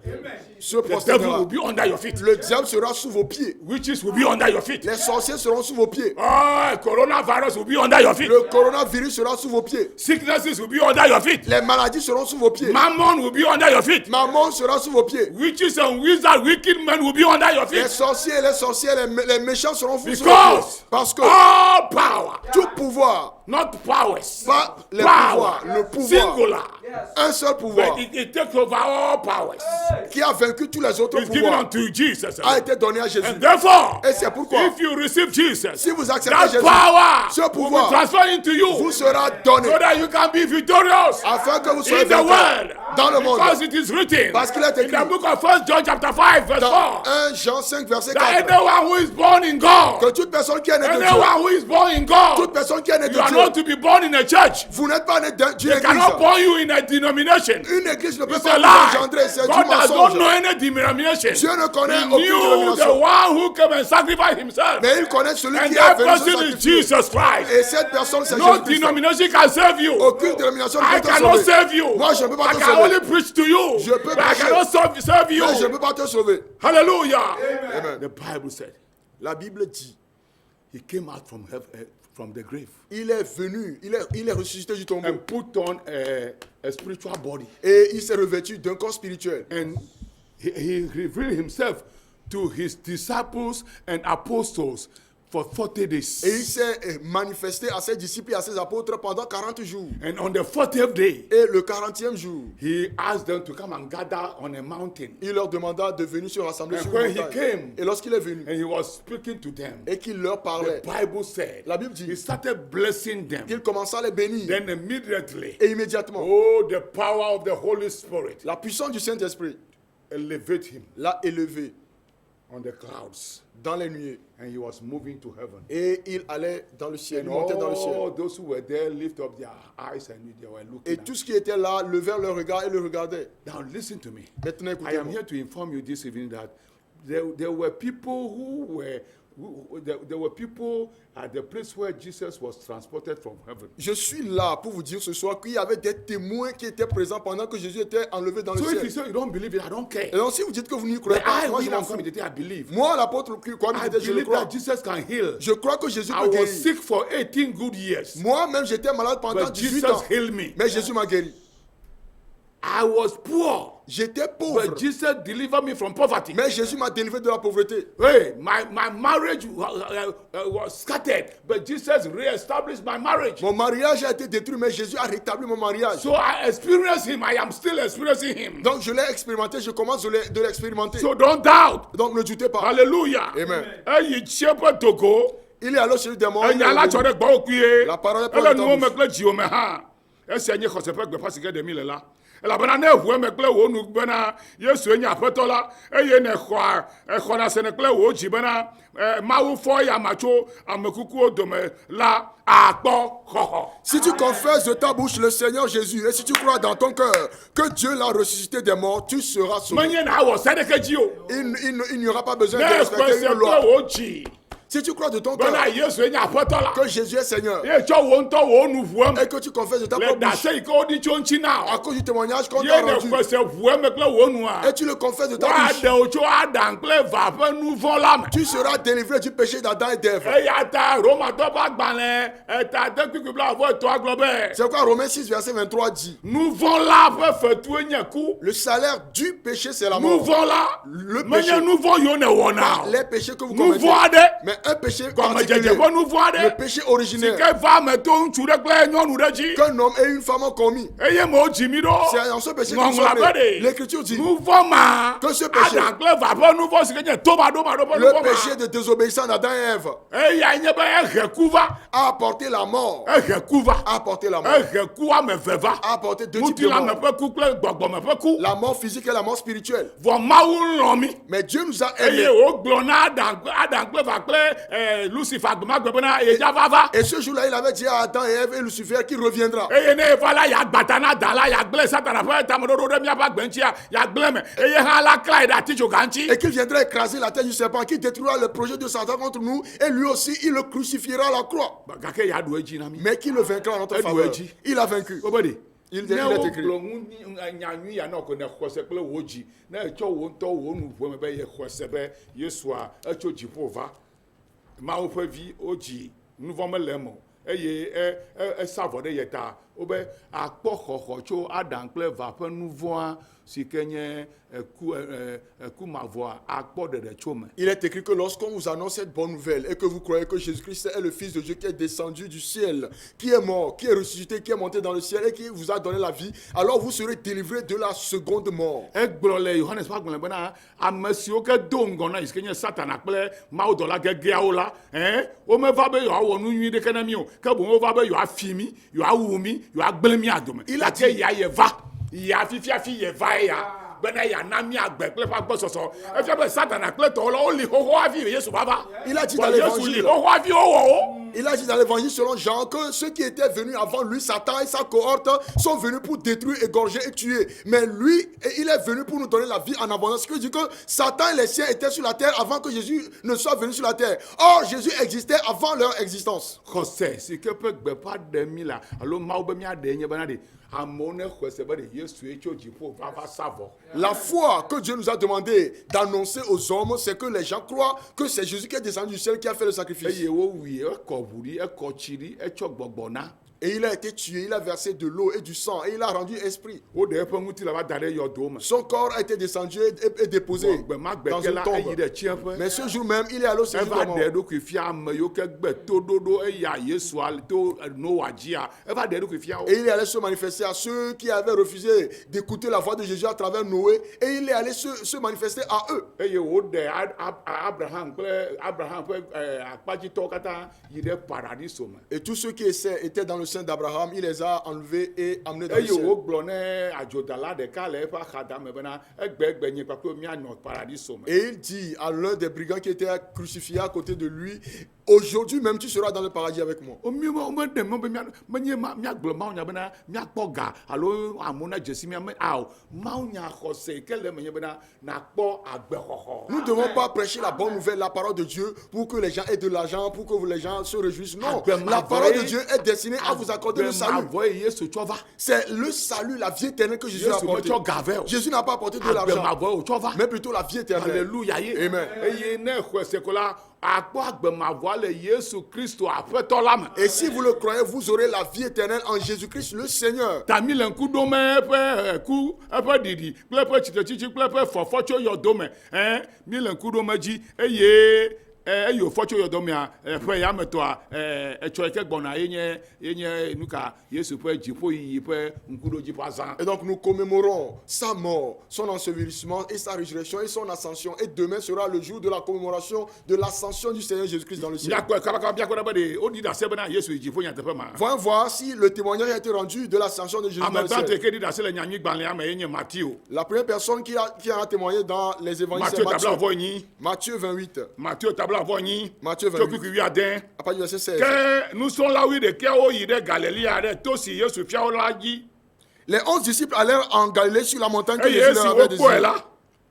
Speaker 3: se
Speaker 2: the devil
Speaker 3: prosternera.
Speaker 2: will be under your feet.
Speaker 3: Le diable sera sous vos pieds.
Speaker 2: Witches will be under your feet.
Speaker 3: Les sorciers seront sous vos pieds.
Speaker 2: Oh, coronavirus will be under your feet.
Speaker 3: Le coronavirus sera sous vos pieds.
Speaker 2: Sicknesses will be under your feet.
Speaker 3: Les maladies seront sous vos pieds.
Speaker 2: Mammon will be under your feet.
Speaker 3: Mammon sera sous vos pieds.
Speaker 2: Witches and wizards, wicked men will be under your
Speaker 3: Les
Speaker 2: feet.
Speaker 3: sorciers et les sorcières, les méchants seront sous vos pieds.
Speaker 2: Because
Speaker 3: Parce que
Speaker 2: all power,
Speaker 3: tout pouvoir,
Speaker 2: not powers,
Speaker 3: pas les
Speaker 2: power,
Speaker 3: pouvoirs, le pouvoir,
Speaker 2: singular,
Speaker 3: un seul pouvoir
Speaker 2: but it takes over all powers.
Speaker 3: qui a vaincu tous les autres
Speaker 2: It's given
Speaker 3: pouvoirs
Speaker 2: unto Jesus.
Speaker 3: a été donné à Jésus.
Speaker 2: And therefore,
Speaker 3: Et c'est pourquoi,
Speaker 2: if you receive Jesus,
Speaker 3: si vous acceptez
Speaker 2: that
Speaker 3: Jésus,
Speaker 2: power
Speaker 3: ce
Speaker 2: will be
Speaker 3: pouvoir
Speaker 2: transferred into
Speaker 3: vous
Speaker 2: you
Speaker 3: sera donné
Speaker 2: so that you can be victorious
Speaker 3: afin que vous soyez
Speaker 2: in the
Speaker 3: vainqueurs
Speaker 2: world.
Speaker 3: dans le monde.
Speaker 2: Because it is written
Speaker 3: Parce qu'il est
Speaker 2: in
Speaker 3: écrit
Speaker 2: the book of 1 John chapter 5 verse
Speaker 3: dans
Speaker 2: 4
Speaker 3: 1 Jean 5 verset
Speaker 2: that
Speaker 3: 4
Speaker 2: anyone who is born in God,
Speaker 3: que toute personne qui est née de Dieu,
Speaker 2: anyone who is born in
Speaker 3: toute
Speaker 2: God,
Speaker 3: personne qui est née de
Speaker 2: you are not
Speaker 3: Dieu,
Speaker 2: to be born in a church.
Speaker 3: vous n'êtes pas né d'une
Speaker 2: They cannot
Speaker 3: église.
Speaker 2: born you in a denomination.
Speaker 3: Une église ne peut
Speaker 2: It's
Speaker 3: pas
Speaker 2: a
Speaker 3: vous
Speaker 2: lie.
Speaker 3: engendrer, c'est du
Speaker 2: God does not
Speaker 3: mensonge.
Speaker 2: know any denomination.
Speaker 3: Dieu ne connaît
Speaker 2: He
Speaker 3: aucune
Speaker 2: knew the
Speaker 3: dénomination.
Speaker 2: one who came and sacrificed himself.
Speaker 3: Mais il connaît celui
Speaker 2: And
Speaker 3: qui est
Speaker 2: that
Speaker 3: venu se
Speaker 2: person is
Speaker 3: sacrifier.
Speaker 2: Jesus Christ.
Speaker 3: Et cette personne, c'est
Speaker 2: No
Speaker 3: Jésus-Christ.
Speaker 2: denomination can save you.
Speaker 3: Aucune dénomination
Speaker 2: I
Speaker 3: ne peut te
Speaker 2: cannot
Speaker 3: sauver.
Speaker 2: save you.
Speaker 3: Moi, je ne peux pas
Speaker 2: I
Speaker 3: te
Speaker 2: can
Speaker 3: sauver.
Speaker 2: only preach to you.
Speaker 3: Je peux
Speaker 2: But I
Speaker 3: prêcher.
Speaker 2: cannot serve you.
Speaker 3: Mais je ne peux pas te sauver.
Speaker 2: Hallelujah.
Speaker 3: Amen.
Speaker 2: The Bible said
Speaker 3: La Bible dit,
Speaker 2: he came out from heaven, from the grave
Speaker 3: il est venu, il est ressuscité du tombeau.
Speaker 2: and put on a spiritual body.
Speaker 3: Et il s'est revêtu d'un corps spirituel.
Speaker 2: And he revealed himself to his disciples and apostles for 40 days.
Speaker 3: Et il s'est manifesté à ses disciples et à ses apôtres pendant 40 jours.
Speaker 2: And on the 40th day,
Speaker 3: Et le 40e jour,
Speaker 2: he asked them to come and gather on a mountain.
Speaker 3: il leur demanda de venir se rassembler
Speaker 2: And
Speaker 3: sur
Speaker 2: when
Speaker 3: une
Speaker 2: he
Speaker 3: montagne.
Speaker 2: came,
Speaker 3: Et lorsqu'il est venu
Speaker 2: and he was speaking to them,
Speaker 3: et qu'il leur
Speaker 2: the
Speaker 3: parlait,
Speaker 2: Bible said
Speaker 3: la Bible dit
Speaker 2: he started blessing them.
Speaker 3: qu'il commença à les bénir.
Speaker 2: Then immediately,
Speaker 3: Et immédiatement,
Speaker 2: oh, the power of the Holy Spirit
Speaker 3: la puissance du Saint-Esprit
Speaker 2: elevated him
Speaker 3: l'a élevé
Speaker 2: on the clouds,
Speaker 3: dans les nuées.
Speaker 2: and he was moving to heaven.
Speaker 3: Et il allait dans le ciel,
Speaker 2: And
Speaker 3: il montait dans le ciel.
Speaker 2: all those who were there lift up their eyes and they were looking
Speaker 3: Et
Speaker 2: at
Speaker 3: tous qui étaient là levèrent leur regard et le regardaient.
Speaker 2: Now listen to me.
Speaker 3: Maintenant,
Speaker 2: I am
Speaker 3: écoutez-moi.
Speaker 2: here to inform you this evening that there were people there were people at the place where Jesus was transported from heaven.
Speaker 3: Je suis là pour vous dire ce soir qu'il y avait des témoins qui étaient présents pendant que Jésus était enlevé dans le
Speaker 2: So if you
Speaker 3: ciel.
Speaker 2: say you don't believe it, I don't care.
Speaker 3: Et donc si vous dites que vous n'y croyez
Speaker 2: But
Speaker 3: pas,
Speaker 2: I,
Speaker 3: moi je
Speaker 2: William
Speaker 3: m'en fous.
Speaker 2: Community, I believe.
Speaker 3: Moi, l'apôtre croit
Speaker 2: I
Speaker 3: je le
Speaker 2: believe
Speaker 3: crois.
Speaker 2: that Jesus can heal.
Speaker 3: Je crois que Jésus
Speaker 2: I
Speaker 3: peut
Speaker 2: was
Speaker 3: guérir.
Speaker 2: sick for 18 good years,
Speaker 3: Moi-même, j'étais malade pendant
Speaker 2: but
Speaker 3: 18
Speaker 2: Jesus
Speaker 3: ans.
Speaker 2: healed me.
Speaker 3: Mais Jésus m'a guéri.
Speaker 2: I was poor,
Speaker 3: J'étais pauvre.
Speaker 2: but Jesus delivered me from poverty.
Speaker 3: Mais Jésus m'a délivré de la pauvreté.
Speaker 2: Hey, my marriage was scattered, but Jesus re-established my marriage.
Speaker 3: Mon mariage a été détruit, mais Jésus a rétabli mon mariage.
Speaker 2: So I experienced him. I am still experiencing him.
Speaker 3: Donc je l'ai expérimenté, je commence de l'expérimenter.
Speaker 2: So don't doubt.
Speaker 3: Donc ne doutez pas.
Speaker 2: Hallelujah.
Speaker 3: Amen.
Speaker 2: Eyi tsepe togo.
Speaker 3: Il est alors celui des morts.
Speaker 2: Enya la tsɔ ɖe gbɔwò kuie.
Speaker 3: La parole est
Speaker 2: Ele
Speaker 3: pour
Speaker 2: nuwo
Speaker 3: le
Speaker 2: me
Speaker 3: temps.
Speaker 2: kple dziwo me hã. Esia nye xɔseƒe gbeƒã si ke ɖe mi le la. Elabena ne eʋu eme kple wò nu bena Yesu nye aƒetɔ la, eye ne exɔna sene kple wò dzi bena Mawu fɔ ya ma tso ame kukuwo dome la, akpɔ xɔxɔ.
Speaker 3: Si tu confesses de ta bouche le Seigneur Jésus et si tu crois dans ton cœur que Dieu l'a ressuscité des morts, tu seras sauvé.
Speaker 2: Menye na awɔ se ɖeke dzi o.
Speaker 3: Il n'y aura pas besoin
Speaker 2: Ne
Speaker 3: de respecter
Speaker 2: exɔ se
Speaker 3: une
Speaker 2: kple
Speaker 3: loi.
Speaker 2: wò dzi
Speaker 3: Si tu crois de ton cœur
Speaker 2: bena Yesu nye aƒetɔ la,
Speaker 3: que Jésus est Seigneur
Speaker 2: ye tsɔ wò ŋutɔ wò nu ʋu eme.
Speaker 3: et que tu confesses de ta
Speaker 2: Le
Speaker 3: propre bouche
Speaker 2: dase yi ke woɖi tso ŋuti na
Speaker 3: à
Speaker 2: o.
Speaker 3: cause du témoignage qu'on
Speaker 2: Ye
Speaker 3: t'a
Speaker 2: ne
Speaker 3: rendu
Speaker 2: xɔse ʋu eme kple wò nua.
Speaker 3: et tu le confesses de ta bouche,
Speaker 2: Woaɖe wò tso Adam kple Eva ƒe nu vɔ̃ la me.
Speaker 3: tu seras délivré du péché d'Adam et d'Ève.
Speaker 2: Eya ta Romatɔ ƒe agbalẽ etadekpikpi blaeve-etɔ̃a gblɔ be
Speaker 3: C'est quoi Romains 6 verset 23 dit?
Speaker 2: nu vɔ̃ la ƒe fetue nye ku.
Speaker 3: Le salaire du péché c'est la
Speaker 2: Nu
Speaker 3: mort.
Speaker 2: vɔ̃ la
Speaker 3: Le
Speaker 2: menye
Speaker 3: péché.
Speaker 2: nu vɔ̃ yiwo ne wɔna o.
Speaker 3: Les péchés que vous
Speaker 2: Nu
Speaker 3: commettez.
Speaker 2: vɔ̃ aɖe
Speaker 3: Mais un péché
Speaker 2: gɔmedzedze
Speaker 3: particulier,
Speaker 2: ƒe nu vɔ̃
Speaker 3: le
Speaker 2: aɖe
Speaker 3: péché
Speaker 2: si
Speaker 3: originaire
Speaker 2: ke va ame to ŋutsu ɖe kple nyɔnu ɖe dzi
Speaker 3: qu'un homme et une femme ont commis.
Speaker 2: eye me wodzi mi ɖo.
Speaker 3: C'est dans ce péché qu'ils
Speaker 2: Ŋɔŋlɔ
Speaker 3: sont
Speaker 2: abe
Speaker 3: nés.
Speaker 2: ɖe
Speaker 3: L'écriture dit
Speaker 2: nu vɔ̃ ma
Speaker 3: que ce péché,
Speaker 2: Adam kple Eva ƒe nu vɔ̃ si ke nye tomaɖomaɖo ƒe nu
Speaker 3: le
Speaker 2: vɔ̃
Speaker 3: péché
Speaker 2: ma
Speaker 3: de désobéissance d'Adam et Ève
Speaker 2: eya nye be ehe ku va
Speaker 3: a apporté la mort.
Speaker 2: ehe ku va
Speaker 3: A apporté la mort.
Speaker 2: ehe ku ame eve va.
Speaker 3: A apporté deux types de
Speaker 2: Ŋutilã me
Speaker 3: mort.
Speaker 2: ƒe ku kple gbɔgbɔme ƒe ku.
Speaker 3: La mort physique et la mort spirituelle.
Speaker 2: Vɔ Mawu lɔ̃ mi.
Speaker 3: Mais Dieu nous a
Speaker 2: Eye
Speaker 3: aimés.
Speaker 2: wògblɔ na Adam kple Eva kple Lucifer agbemagbe bena yedza vava.
Speaker 3: Et ce jour-là, il avait dit à Adam et Ève et Lucifer qui reviendra.
Speaker 2: Eye ne eva la yagbata na da la yagble satana ƒe tameɖoɖo ɖe miaƒe agbɛntsia yagble me eye hã la klae ɖe atitsoga ŋuti.
Speaker 3: Et qu'il viendra écraser la tête du serpent, qui détruira le projet de Satan contre nous, et lui aussi, il le crucifiera à la croix.
Speaker 2: Gake ya ɖo edzi na mi.
Speaker 3: Mais qui le vaincra en notre
Speaker 2: Et
Speaker 3: faveur?
Speaker 2: Luigi.
Speaker 3: Il a vaincu.
Speaker 2: Wobedi.
Speaker 3: Il
Speaker 2: ne
Speaker 3: est écrit.
Speaker 2: wogblɔ nyanyui ya nɔ ko ne xɔse kple wo dzi ne etsɔ wo ŋutɔ wo nuƒo me be ye xɔse be Yesua etso dziƒo va Mawu ƒe vi wo dzi nuvɔ mele eme o eye esa vɔ ɖe ye ta wobe akpɔ xɔxɔ tso Adam kple Eva ƒe nuvɔa si ke nye eku mavɔa akpɔ ɖeɖe tso me.
Speaker 3: Il est écrit que lorsqu'on vous annonce cette bonne nouvelle et que vous croyez que Jésus-Christ est le Fils de Dieu qui est descendu du ciel, qui est mort, qui est ressuscité, qui est monté dans le ciel et qui vous a donné la vie, alors vous serez délivrés de la seconde mort.
Speaker 2: Egblɔ le Yohanes ƒe agbalẽ bena ame siwo ke do ŋgɔ na yi ke nye Satana kple mawudɔla gegeawo la womeva be yewoawɔ nu nyui ɖeke na mi o ke boŋ wova be yewoafi mi yewoawu mi yewoagblẽ mi adome gake ya yeva ya fifiafi yeva ya bena yana mi agbe kple ƒe agbɔsɔsɔ efia be Satana kple tɔwo la woli xoxo hafi Yesu vava.
Speaker 3: Il a dit dans
Speaker 2: Yesu li
Speaker 3: l'évangile.
Speaker 2: xoxo hafi wowɔ wo.
Speaker 3: Il a dit dans l'évangile selon Jean que ceux qui étaient venus avant lui, Satan et sa cohorte, sont venus pour détruire, égorger et tuer. Mais lui, il est venu pour nous donner la vie en abondance. Ce qui veut dire que Satan et les siens étaient sur la terre avant que Jésus ne soit venu sur la terre. Or, Jésus existait avant leur existence.
Speaker 2: Xɔse si ke ƒe gbeƒã ɖe mi la alo Mawu be miaɖe nye bena ɖe amewo ne xɔse be ɖe Yesue tso dziƒo vava sa vɔ.
Speaker 3: La foi que Dieu nous a demandé d'annoncer aux hommes, c'est que les gens croient que c'est Jésus qui est descendu du ciel qui a fait le sacrifice.
Speaker 2: Eye wowui ekɔ ʋu ɖi ekɔ tsi ɖi etsɔ gbɔgbɔ na.
Speaker 3: Et il a été tué, il a versé de l'eau et du sang et il a rendu esprit.
Speaker 2: Woɖe eƒe ŋutilã va da ɖe yɔdo me.
Speaker 3: Son corps a été descendu et déposé
Speaker 2: Gbemagbe
Speaker 3: dans
Speaker 2: ke
Speaker 3: une
Speaker 2: la
Speaker 3: tombe.
Speaker 2: eyi ɖe tsiẽƒe.
Speaker 3: Mais ce jour même, il est allé au séjour
Speaker 2: Eva
Speaker 3: des morts.
Speaker 2: ɖe eɖokui fia ame yiwo ke gbe toɖoɖo eya Yesua to Noa dzia eva ɖe eɖokui fia wo.
Speaker 3: Et il est allé se manifester à ceux qui avaient refusé d'écouter la voix de Jésus à travers Noé. Et il est allé se manifester à eux.
Speaker 2: Eye woɖe Abraham kple Abraham ƒe akpadzitɔwo katã yi ɖe paradiso me.
Speaker 3: Et tous ceux qui étaient dans le sein d'Abraham, il les a enlevés et amenés dans le
Speaker 2: Eye
Speaker 3: ciel.
Speaker 2: wogblɔ ne adzodala ɖeka le eƒe axadame bena egbe nye kpakple mianɔ paradiso me.
Speaker 3: Et il dit à l'un des brigands qui était crucifié à côté de lui, aujourd'hui même tu seras dans le paradis avec moi.
Speaker 2: Womeɖe me be menye miagblɔ mawunya bena miakpɔ ga alo amewo na dzesi miame ao mawunya xɔse ke le menye bena nakpɔ agbexɔxɔ.
Speaker 3: Nous ne devons pas prêcher la bonne nouvelle, la parole de Dieu, pour que les gens aient de l'argent, pour que les gens se réjouissent. Non, la parole de Dieu est destinée à vous accorder le salut.
Speaker 2: Yesu tsɔ va.
Speaker 3: C'est le salut, la vie éternelle que Jésus a
Speaker 2: Yesu
Speaker 3: apporté.
Speaker 2: metsɔ ga vɛ o.
Speaker 3: Jésus n'a pas apporté de l'argent,
Speaker 2: Agbemavɔe wotsɔ va.
Speaker 3: mais plutôt la vie éternelle.
Speaker 2: Alléluia ye.
Speaker 3: Amen.
Speaker 2: Eye ne xɔse ko la akpɔ agbemavɔa le Yesu Kristo aƒetɔ la me.
Speaker 3: Et si vous le croyez, vous aurez la vie éternelle en Jésus-Christ le Seigneur.
Speaker 2: Ta mi le ŋku ɖom eƒe ku eƒe ɖiɖi kple eƒe tsitretsitsi kple eƒe fɔfɔ tso yɔdo me mi le ŋku ɖom edzi eye eyi wòfɔ tso yɔdo mea ƒe yametɔa etsɔ yi ke gbɔna yenye nuka Yesu ƒe dziƒoyiyi ƒe ŋkuɖodzi ƒe azã.
Speaker 3: Et donc nous commémorons sa mort, son ensevelissement et sa résurrection et son ascension. Et demain sera le jour de la commémoration de l'ascension du Seigneur Jésus-Christ dans le ciel.
Speaker 2: Miakpɔe kabaka biakɔ ɖe be ɖe woɖi ɖase bena Yesu yi dziƒo nyateƒe ma.
Speaker 3: Voyons voir si le témoignage a été rendu de l'ascension de Jésus dans
Speaker 2: Ame
Speaker 3: le
Speaker 2: gbãtɔ
Speaker 3: ciel.
Speaker 2: yi ke ɖi ɖase le nyanyigbalẽa me yenye Matthieu.
Speaker 3: La première personne qui a témoigné dans les évangiles,
Speaker 2: Matthieu
Speaker 3: c'est
Speaker 2: tabla
Speaker 3: Matthieu.
Speaker 2: avɔ nyi.
Speaker 3: Matthieu 28,
Speaker 2: Matthieu tabla avɔ nyi.
Speaker 3: Matthieu
Speaker 2: Tso
Speaker 3: 28,
Speaker 2: kuikui wuiade.
Speaker 3: à partir du verset 16.
Speaker 2: Ke nusrɔ̃lawo ɖekeawo yi ɖe Galilea ɖe to si Yesu fiawo la dzi.
Speaker 3: Les 11 disciples allèrent en Galilée sur la montagne que
Speaker 2: Eye
Speaker 3: Jésus
Speaker 2: esi
Speaker 3: leur avait
Speaker 2: wokpɔe
Speaker 3: désignée.
Speaker 2: la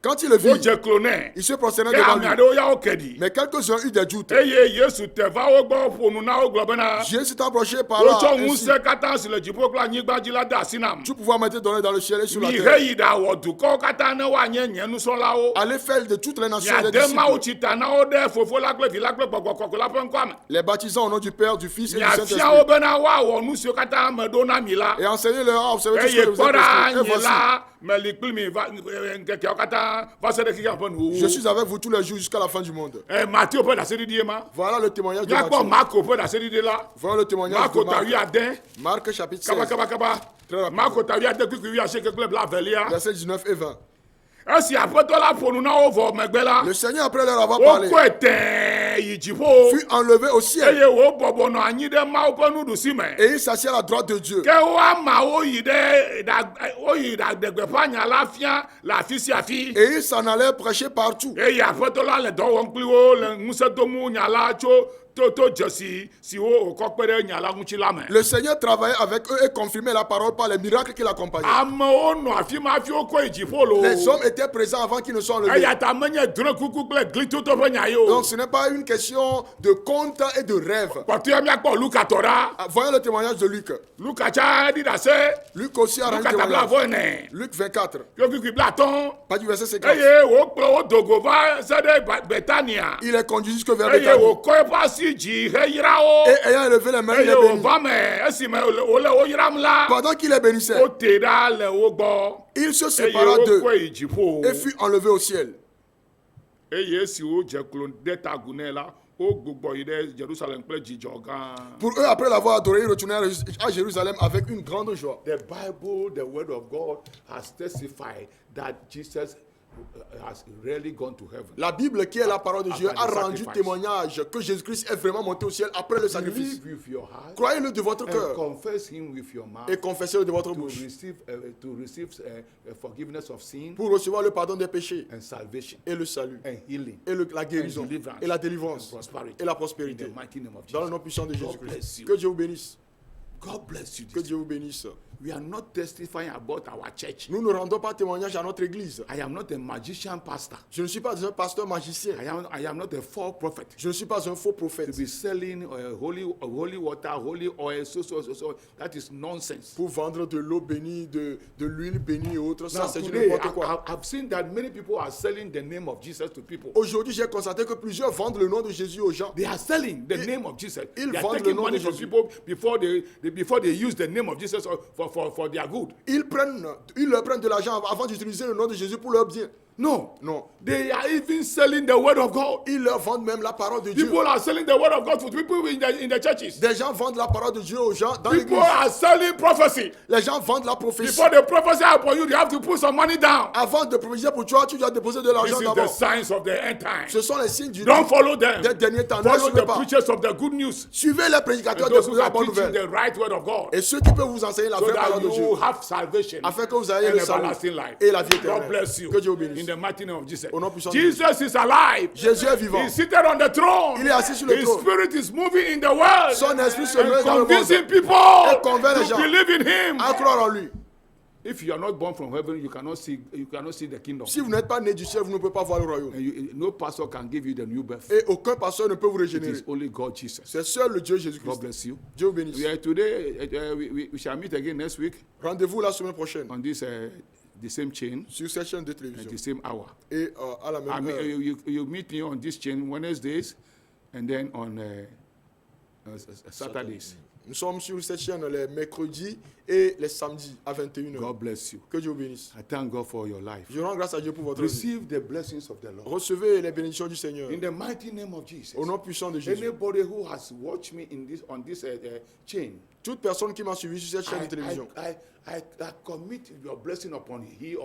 Speaker 3: Quand il le vit,
Speaker 2: wodze klo nɛ.
Speaker 3: il se prosternait
Speaker 2: Ke
Speaker 3: devant
Speaker 2: ame
Speaker 3: lui.
Speaker 2: aɖewo ya wo ke ɖi.
Speaker 3: Mais quelques-uns eurent des doutes.
Speaker 2: Eye Yesu te va wo gbɔ ƒo nu na wo gblɔ bena
Speaker 3: Jésus s'est approché par là.
Speaker 2: wotsɔ
Speaker 3: Ainsi,
Speaker 2: ŋusẽ katã si le dziƒo kple anyigba dzi la de asi nam.
Speaker 3: tout pouvoir m'a été donné dans le ciel et sur la
Speaker 2: Mi
Speaker 3: terre.
Speaker 2: heyi ɖawɔ dukɔwo katã ne woanye nye nusrɔ̃lawo.
Speaker 3: Allez faire de toutes les nations des
Speaker 2: Miade Mawu
Speaker 3: disciples,
Speaker 2: tsi ta na wo ɖe Fofo la kple Vi la kple Gbɔgbɔ Kɔkɔe la ƒe ŋkɔa me.
Speaker 3: les baptisant au nom du Père, du Fils et du
Speaker 2: Miafia wo
Speaker 3: Saint-Esprit.
Speaker 2: bena woawɔ nu siwo katã me ɖo na mi la.
Speaker 3: Et enseignez-leur à observer tout ce
Speaker 2: Eye
Speaker 3: que vous
Speaker 2: kpɔ
Speaker 3: êtes
Speaker 2: ɖa
Speaker 3: prescrit. Et
Speaker 2: nye
Speaker 3: voici,
Speaker 2: la meli kpli mi va ŋkekeawo katã va se ɖe keke ƒe
Speaker 3: je
Speaker 2: nuwuwu.
Speaker 3: suis avec vous tous les jours jusqu'à la fin du monde.
Speaker 2: Matthieu ƒe ɖaseɖiɖie ma.
Speaker 3: Voilà le témoignage de
Speaker 2: Miakpɔ
Speaker 3: Matthieu.
Speaker 2: Marko ƒe ɖaseɖiɖie la.
Speaker 3: Voilà le témoignage
Speaker 2: Marko
Speaker 3: de
Speaker 2: ta
Speaker 3: Marc.
Speaker 2: wuiade.
Speaker 3: Marc chapitre
Speaker 2: Kaba
Speaker 3: 16,
Speaker 2: kaba kaba.
Speaker 3: Très rapide.
Speaker 2: Marko ta wuiade kuikui wuiasieke kple blaevelia.
Speaker 3: versets 19 et 20.
Speaker 2: Esi aƒetɔ la ƒo nu na wo vɔ megbe la.
Speaker 3: Le Seigneur, après leur avoir parlé,
Speaker 2: Wokɔe tɛɛ eyi dziƒo
Speaker 3: fut enlevé au ciel.
Speaker 2: eye wòbɔbɔ nɔ anyi ɖe Mawu ƒe nuɖusi me.
Speaker 3: Et il s'assit à la droite de Dieu.
Speaker 2: Ke wo amawo yi ɖaɖe gbeƒã nya la fia le afi sia afi.
Speaker 3: Et il s'en allait prêcher partout.
Speaker 2: Eye aƒetɔ la le dɔ wɔm kpli wo le ŋusẽ dom nya la tso to dzesi siwo wòkɔ kpe ɖe nya la ŋuti la me.
Speaker 3: Le Seigneur travaillait avec eux et confirmait la parole par les miracles qui l'accompagnaient.
Speaker 2: Amewo nɔ afi ma hafi wokɔ yi dziƒo lo.
Speaker 3: Les hommes étaient présents avant qu'ils ne soient enlevés.
Speaker 2: Eya ta menye drɔ̃ kuku kple glitoto ƒe nya ye o.
Speaker 3: Donc ce n'est pas une question de conte et de rêve.
Speaker 2: Kpɔtɔe miakpɔ Luka tɔ ɖa.
Speaker 3: Voyons le témoignage de Luc.
Speaker 2: Luka tsa ɖi ɖase.
Speaker 3: Luc aussi a rendu
Speaker 2: Luka tabla
Speaker 3: témoignage.
Speaker 2: avɔ ene.
Speaker 3: Luc 24,
Speaker 2: Yokukui bla atɔ̃.
Speaker 3: pas du verset 50.
Speaker 2: Eye wòkplɔ wo dogo va se ɖe Betania.
Speaker 3: Il est conduit jusque vers
Speaker 2: Eye
Speaker 3: Bethanie.
Speaker 2: wòkɔ eƒe asi dzi heyra wo.
Speaker 3: Et ayant élevé les mains, il
Speaker 2: Eye
Speaker 3: est béni.
Speaker 2: wòva me esime wòle wo yram la.
Speaker 3: Pendant qu'il les bénissait,
Speaker 2: Wote ɖa le wo gbɔ.
Speaker 3: il se
Speaker 2: Eye
Speaker 3: sépara d'eux
Speaker 2: wokɔe yi dziƒo.
Speaker 3: et fut enlevé au ciel.
Speaker 2: Eye esi wodze klo ɖe tagu nɛ la, wogbugbɔ yi ɖe Jerusalem kple dzidzɔ gã.
Speaker 3: Pour eux, après l'avoir adoré, ils retournèrent à Jérusalem avec une grande joie.
Speaker 2: The Bible, the word of God, has testified that Jesus has really gone to heaven.
Speaker 3: La Bible, qui est la parole de Dieu, a
Speaker 2: After the
Speaker 3: rendu
Speaker 2: sacrifice.
Speaker 3: témoignage que Jésus-Christ est vraiment monté au ciel après le sacrifice.
Speaker 2: Believe with your heart
Speaker 3: Croyez-le de votre
Speaker 2: and
Speaker 3: cœur
Speaker 2: confess him with your mouth
Speaker 3: et confessez-le de votre
Speaker 2: to
Speaker 3: bouche
Speaker 2: receive forgiveness of sin
Speaker 3: pour recevoir le pardon des péchés
Speaker 2: and salvation
Speaker 3: et le salut
Speaker 2: and healing
Speaker 3: et la guérison
Speaker 2: and deliverance
Speaker 3: et la délivrance
Speaker 2: and prosperity
Speaker 3: et la
Speaker 2: in
Speaker 3: prospérité
Speaker 2: the mighty name of
Speaker 3: dans le
Speaker 2: Jesus.
Speaker 3: nom puissant de
Speaker 2: God bless
Speaker 3: Jésus-Christ.
Speaker 2: you.
Speaker 3: Que Dieu vous bénisse.
Speaker 2: God bless you.
Speaker 3: Que Dieu vous bénisse.
Speaker 2: We are not testifying about our church.
Speaker 3: Nous ne rendons pas témoignage à notre église.
Speaker 2: I am not a magician pastor.
Speaker 3: Je ne suis pas un pasteur magicien.
Speaker 2: I am not a false prophet.
Speaker 3: Je ne suis pas un faux
Speaker 2: To
Speaker 3: prophète.
Speaker 2: be selling holy water, holy oil, so. That is nonsense.
Speaker 3: Pour vendre de l'eau bénie, de l'huile bénie et autres, ça
Speaker 2: Now,
Speaker 3: c'est du
Speaker 2: today,
Speaker 3: n'importe quoi.
Speaker 2: I've seen that many people are selling the name of Jesus to people.
Speaker 3: Aujourd'hui, j'ai constaté que plusieurs vendent le nom de Jésus aux gens.
Speaker 2: They are selling the name of Jesus.
Speaker 3: ils
Speaker 2: They are
Speaker 3: vendent le
Speaker 2: taking
Speaker 3: nom
Speaker 2: money
Speaker 3: de
Speaker 2: from
Speaker 3: Jésus.
Speaker 2: people before they use the name of Jesus for their good.
Speaker 3: Ils leur prennent de l'argent avant d'utiliser le nom de Jésus pour leur bien.
Speaker 2: No.
Speaker 3: Non.
Speaker 2: They are even selling the word of God.
Speaker 3: Ils leur vendent même la parole de Dieu.
Speaker 2: People are selling the word of God to people in the churches.
Speaker 3: Des gens vendent la parole de Dieu aux gens dans
Speaker 2: People
Speaker 3: l'église.
Speaker 2: are selling prophecy.
Speaker 3: Les gens vendent la prophétie.
Speaker 2: Before the prophesy upon you, they have to put some money down.
Speaker 3: Avant de prophétiser pour toi, tu dois déposer de
Speaker 2: This
Speaker 3: l'argent
Speaker 2: is the
Speaker 3: d'abord.
Speaker 2: signs of the end time.
Speaker 3: Ce sont les signes du
Speaker 2: Don't follow them.
Speaker 3: des derniers temps. Ne
Speaker 2: Follow
Speaker 3: suivez
Speaker 2: the
Speaker 3: pas.
Speaker 2: preachers of the good news.
Speaker 3: Suivez les prédicateurs
Speaker 2: And
Speaker 3: de
Speaker 2: those who
Speaker 3: la
Speaker 2: are
Speaker 3: bonne
Speaker 2: teaching
Speaker 3: nouvelle.
Speaker 2: the right word of God.
Speaker 3: Et ceux qui peuvent vous enseigner la
Speaker 2: So
Speaker 3: vraie
Speaker 2: that
Speaker 3: parole de Dieu.
Speaker 2: you have salvation
Speaker 3: Afin que vous ayez
Speaker 2: and
Speaker 3: le salut
Speaker 2: everlasting life.
Speaker 3: et la vie
Speaker 2: God
Speaker 3: éternelle.
Speaker 2: bless you.
Speaker 3: Que Dieu vous bénisse.
Speaker 2: In the mighty name of Jesus.
Speaker 3: Au nom puissant de
Speaker 2: Jesus is alive.
Speaker 3: Jésus est vivant.
Speaker 2: He's seated on the throne.
Speaker 3: Il est assis sur le
Speaker 2: His
Speaker 3: trône.
Speaker 2: spirit is moving in the world.
Speaker 3: Son esprit se
Speaker 2: and
Speaker 3: meut dans le
Speaker 2: convincing
Speaker 3: monde.
Speaker 2: people
Speaker 3: Et convainc les
Speaker 2: to
Speaker 3: gens.
Speaker 2: believe in him.
Speaker 3: À croire en lui.
Speaker 2: If you are not born from heaven, you cannot see the kingdom.
Speaker 3: Si vous n'êtes pas né du ciel, vous ne pouvez pas voir le royaume.
Speaker 2: And no pastor can give you the new birth.
Speaker 3: Et aucun pasteur ne peut vous
Speaker 2: It
Speaker 3: régénérer.
Speaker 2: is only God Jesus.
Speaker 3: C'est seul le Dieu
Speaker 2: God
Speaker 3: Jésus-Christ.
Speaker 2: bless you.
Speaker 3: Dieu vous bénisse.
Speaker 2: Today, we shall meet again next week
Speaker 3: Rendez-vous la semaine prochaine
Speaker 2: on this the same chain
Speaker 3: sur cette chaîne de
Speaker 2: at
Speaker 3: télévision.
Speaker 2: the same hour.
Speaker 3: Et à la
Speaker 2: I
Speaker 3: même
Speaker 2: mean,
Speaker 3: heure.
Speaker 2: you meet me on this chain Wednesdays and then on Saturdays.
Speaker 3: Nous sommes sur cette chaîne les mercredis et les samedis à 21h.
Speaker 2: God bless you.
Speaker 3: Que Dieu vous bénisse.
Speaker 2: I thank God for your life.
Speaker 3: Je rends grâce à Dieu pour votre vie.
Speaker 2: Receive the blessings of the Lord.
Speaker 3: Recevez les bénédictions du Seigneur.
Speaker 2: In the mighty name of Jesus.
Speaker 3: Au nom puissant de Jésus.
Speaker 2: Anybody who has watched me on this chain,
Speaker 3: Toute personne qui m'a suivi sur cette chaîne de télévision,
Speaker 2: I commit your blessing upon he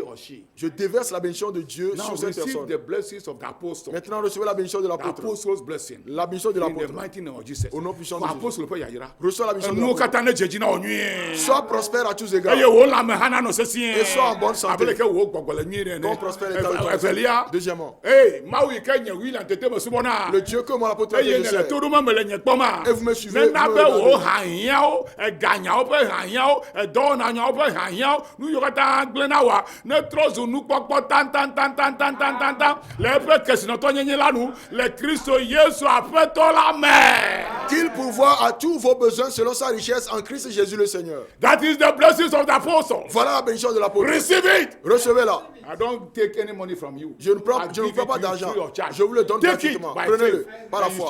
Speaker 2: or she.
Speaker 3: je déverse la bénédiction de Dieu
Speaker 2: Now
Speaker 3: sur cette
Speaker 2: receive
Speaker 3: personne.
Speaker 2: the blessings of the apostle.
Speaker 3: Maintenant, recevez la bénédiction de
Speaker 2: The
Speaker 3: l'apôtre.
Speaker 2: apostle's blessing.
Speaker 3: La bénédiction de
Speaker 2: In the
Speaker 3: l'apôtre.
Speaker 2: mighty name of Jesus.
Speaker 3: Au nom puissant de
Speaker 2: For
Speaker 3: Jésus.
Speaker 2: apostle peut yayira.
Speaker 3: Reçois la bénédiction de
Speaker 2: Nous
Speaker 3: l'apôtre.
Speaker 2: katane jejina onye.
Speaker 3: Sois prospère à tous égards.
Speaker 2: Eye wo la me hana no sesien.
Speaker 3: Et sois en bonne santé.
Speaker 2: Abele ke wo gbogbole nyi ne.
Speaker 3: Ton prospère état de ton
Speaker 2: Evelia.
Speaker 3: Deuxièmement,
Speaker 2: Hey, mawi ke nye wi la tete me subona.
Speaker 3: le Dieu que moi l'apôtre a
Speaker 2: Eye
Speaker 3: dit,
Speaker 2: ne
Speaker 3: je
Speaker 2: le
Speaker 3: sais.
Speaker 2: todo ma me le nye kpoma.
Speaker 3: Et vous me suivez,
Speaker 2: Ne na
Speaker 3: vous
Speaker 2: be
Speaker 3: me
Speaker 2: wo
Speaker 3: regardez.
Speaker 2: hanyawo, ganyawo pe hanyawo, do na nyawo pe hanyawo. Nu yo kata gble na wa. Ne trozu nu kpokpo tan. Le pe kesino to nyenye la nu, le Kristo Yesu apeto la me.
Speaker 3: Qu'il pourvoit à tous vos besoins selon sa richesse en Christ Jésus le Seigneur.
Speaker 2: That is the blessings of the apostle.
Speaker 3: Voilà la bénédiction de l'apôtre.
Speaker 2: Receive it.
Speaker 3: Recevez-la.
Speaker 2: I don't take any money from you.
Speaker 3: Je ne prends
Speaker 2: I
Speaker 3: je ne
Speaker 2: give
Speaker 3: prends
Speaker 2: it
Speaker 3: pas
Speaker 2: to you
Speaker 3: d'argent.
Speaker 2: free of charge.
Speaker 3: Je vous le donne
Speaker 2: Take it
Speaker 3: gratuitement.
Speaker 2: by
Speaker 3: Prenez-le
Speaker 2: faith.
Speaker 3: par la
Speaker 2: And
Speaker 3: foi.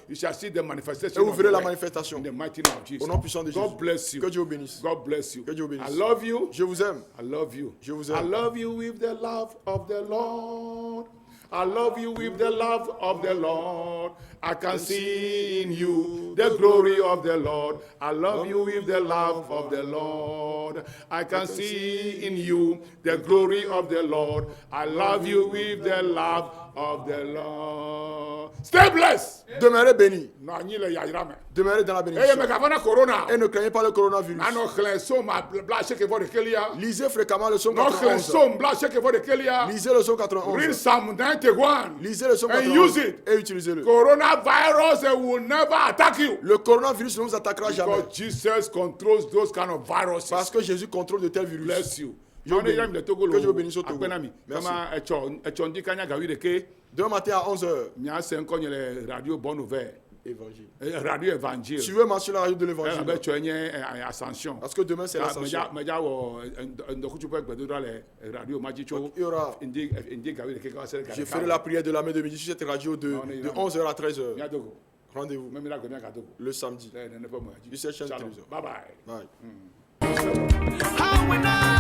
Speaker 2: you shall see the manifestation.
Speaker 3: Et vous
Speaker 2: of
Speaker 3: verrez
Speaker 2: the
Speaker 3: la
Speaker 2: word.
Speaker 3: manifestation.
Speaker 2: In the mighty name of Jesus.
Speaker 3: Au nom puissant de Jésus.
Speaker 2: God bless you.
Speaker 3: Que Dieu vous bénisse.
Speaker 2: God bless you.
Speaker 3: Que Dieu vous bénisse.
Speaker 2: I love you.
Speaker 3: Je vous aime.
Speaker 2: I love you.
Speaker 3: Je vous
Speaker 2: I
Speaker 3: aime.
Speaker 2: love you with the love of the Lord. I love you with the love of the Lord. I can see in you the glory of the Lord. I love you with the love of the Lord. I can see in you the glory of the Lord. I love you with the love of the Lord. Stay blessed.
Speaker 3: Demeurez bénis.
Speaker 2: Demeurez
Speaker 3: dans la bénédiction. Et ne craignez pas le coronavirus. Lisez fréquemment le psaume 91. Lisez le psaume 91.
Speaker 2: Read Psalm 91.
Speaker 3: Lisez le psaume
Speaker 2: And
Speaker 3: 91
Speaker 2: use it.
Speaker 3: et utilisez-le.
Speaker 2: Coronavirus will never attack you.
Speaker 3: Le coronavirus ne vous attaquera jamais.
Speaker 2: Because Jesus controls those kind of viruses.
Speaker 3: Parce que Jésus contrôle de tels virus.
Speaker 2: Bless you.
Speaker 3: Que Dieu vous bénisse au Togo. Merci. Demain matin à 11h.
Speaker 2: Radio Bonne Nouvelle.
Speaker 3: Évangile.
Speaker 2: Radio Évangile.
Speaker 3: Suivez-moi sur la radio de l'Évangile.
Speaker 2: Ascension.
Speaker 3: Parce que demain c'est l'Ascension. Il y aura. Je ferai la prière de la main de midi sur cette radio de 11h à 13h. Rendez-vous le samedi. Sur cette chaîne de télévision.
Speaker 2: Bye bye.
Speaker 3: Bye.
Speaker 1: How we now?